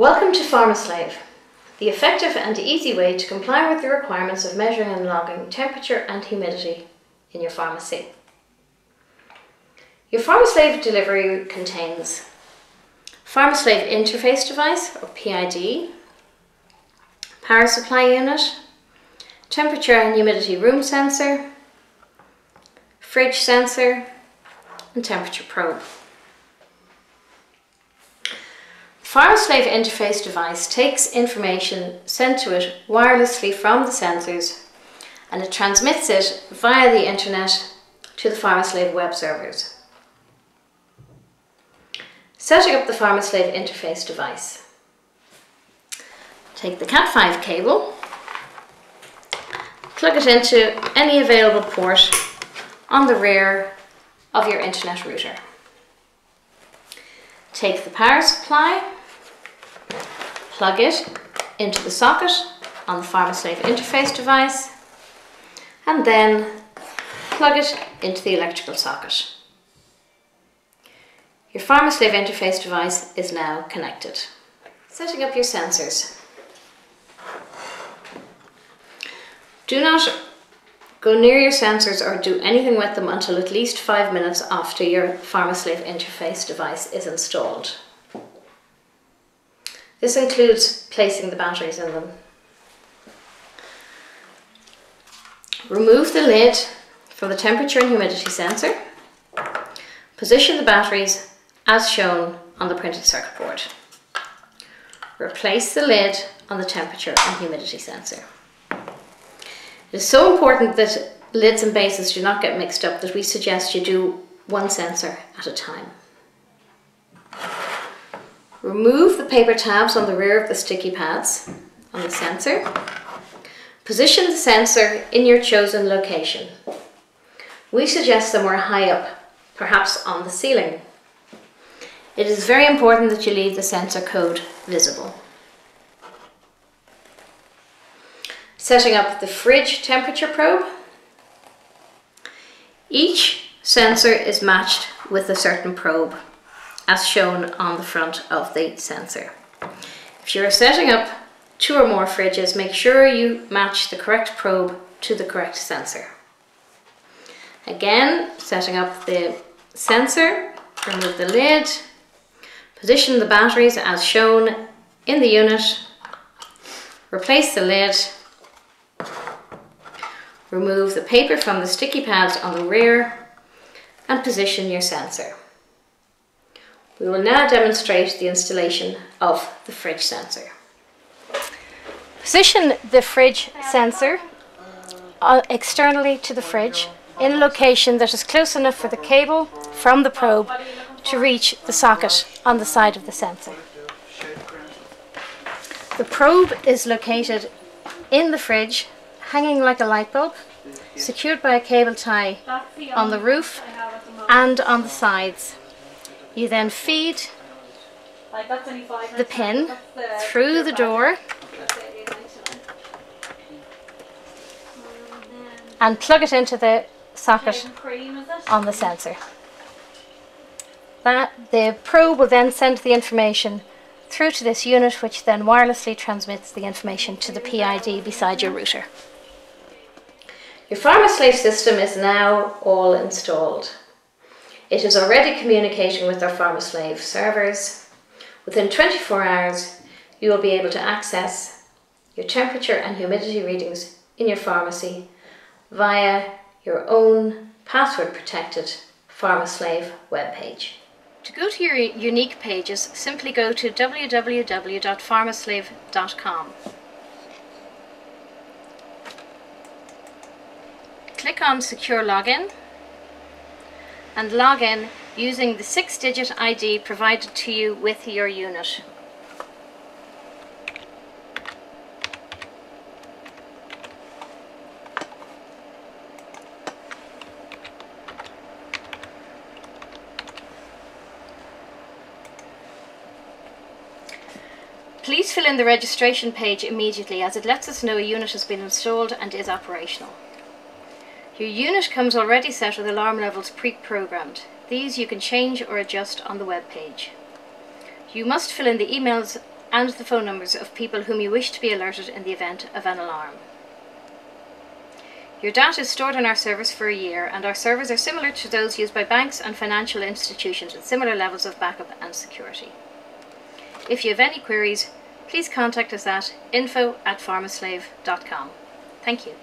Welcome to PharmaSlave, the effective and easy way to comply with the requirements of measuring and logging temperature and humidity in your pharmacy. Your PharmaSlave delivery contains PharmaSlave interface device or PID, power supply unit, temperature and humidity room sensor, fridge sensor and temperature probe. PharmaSlave interface device takes information sent to it wirelessly from the sensors and it transmits it via the internet to the PharmaSlave web servers. Setting up the PharmaSlave interface device. Take the Cat5 cable, plug it into any available port on the rear of your internet router. Take the power supply, plug it into the socket on the PharmaSlave interface device, and then plug it into the electrical socket. Your PharmaSlave interface device is now connected. Setting up your sensors. Do not go near your sensors or do anything with them until at least 5 minutes after your PharmaSlave interface device is installed. This includes placing the batteries in them. Remove the lid from the temperature and humidity sensor. Position the batteries as shown on the printed circuit board. Replace the lid on the temperature and humidity sensor. It is so important that lids and bases do not get mixed up that we suggest you do one sensor at a time. Remove the paper tabs on the rear of the sticky pads on the sensor. Position the sensor in your chosen location. We suggest somewhere high up, perhaps on the ceiling. It is very important that you leave the sensor code visible. Setting up the fridge temperature probe. Each sensor is matched with a certain probe, as shown on the front of the sensor. If you're setting up 2 or more fridges, make sure you match the correct probe to the correct sensor. Again, setting up the sensor, remove the lid, position the batteries as shown in the unit, replace the lid, remove the paper from the sticky pads on the rear and position your sensor. We will now demonstrate the installation of the fridge sensor. Position the fridge sensor externally to the fridge in a location that is close enough for the cable from the probe to reach the socket on the side of the sensor. The probe is located in the fridge, hanging like a light bulb, secured by a cable tie on the roof and on the sides. You then feed the pin through the door and plug it into the socket on the sensor. The probe will then send the information through to this unit, which then wirelessly transmits the information to the PID beside your router. Your PharmaSlave system is now all installed. It is already communicating with our PharmaSlave servers. Within 24 hours, you will be able to access your temperature and humidity readings in your pharmacy via your own password-protected PharmaSlave webpage. To go to your unique pages, simply go to www.pharmaslave.com. Click on Secure Login and log in using the 6-digit ID provided to you with your unit. Please fill in the registration page immediately, as it lets us know a unit has been installed and is operational. Your unit comes already set with alarm levels pre-programmed. These you can change or adjust on the web page. You must fill in the emails and the phone numbers of people whom you wish to be alerted in the event of an alarm. Your data is stored in our servers for a year, and our servers are similar to those used by banks and financial institutions with similar levels of backup and security. If you have any queries, please contact us at info@pharmaslave.com. Thank you.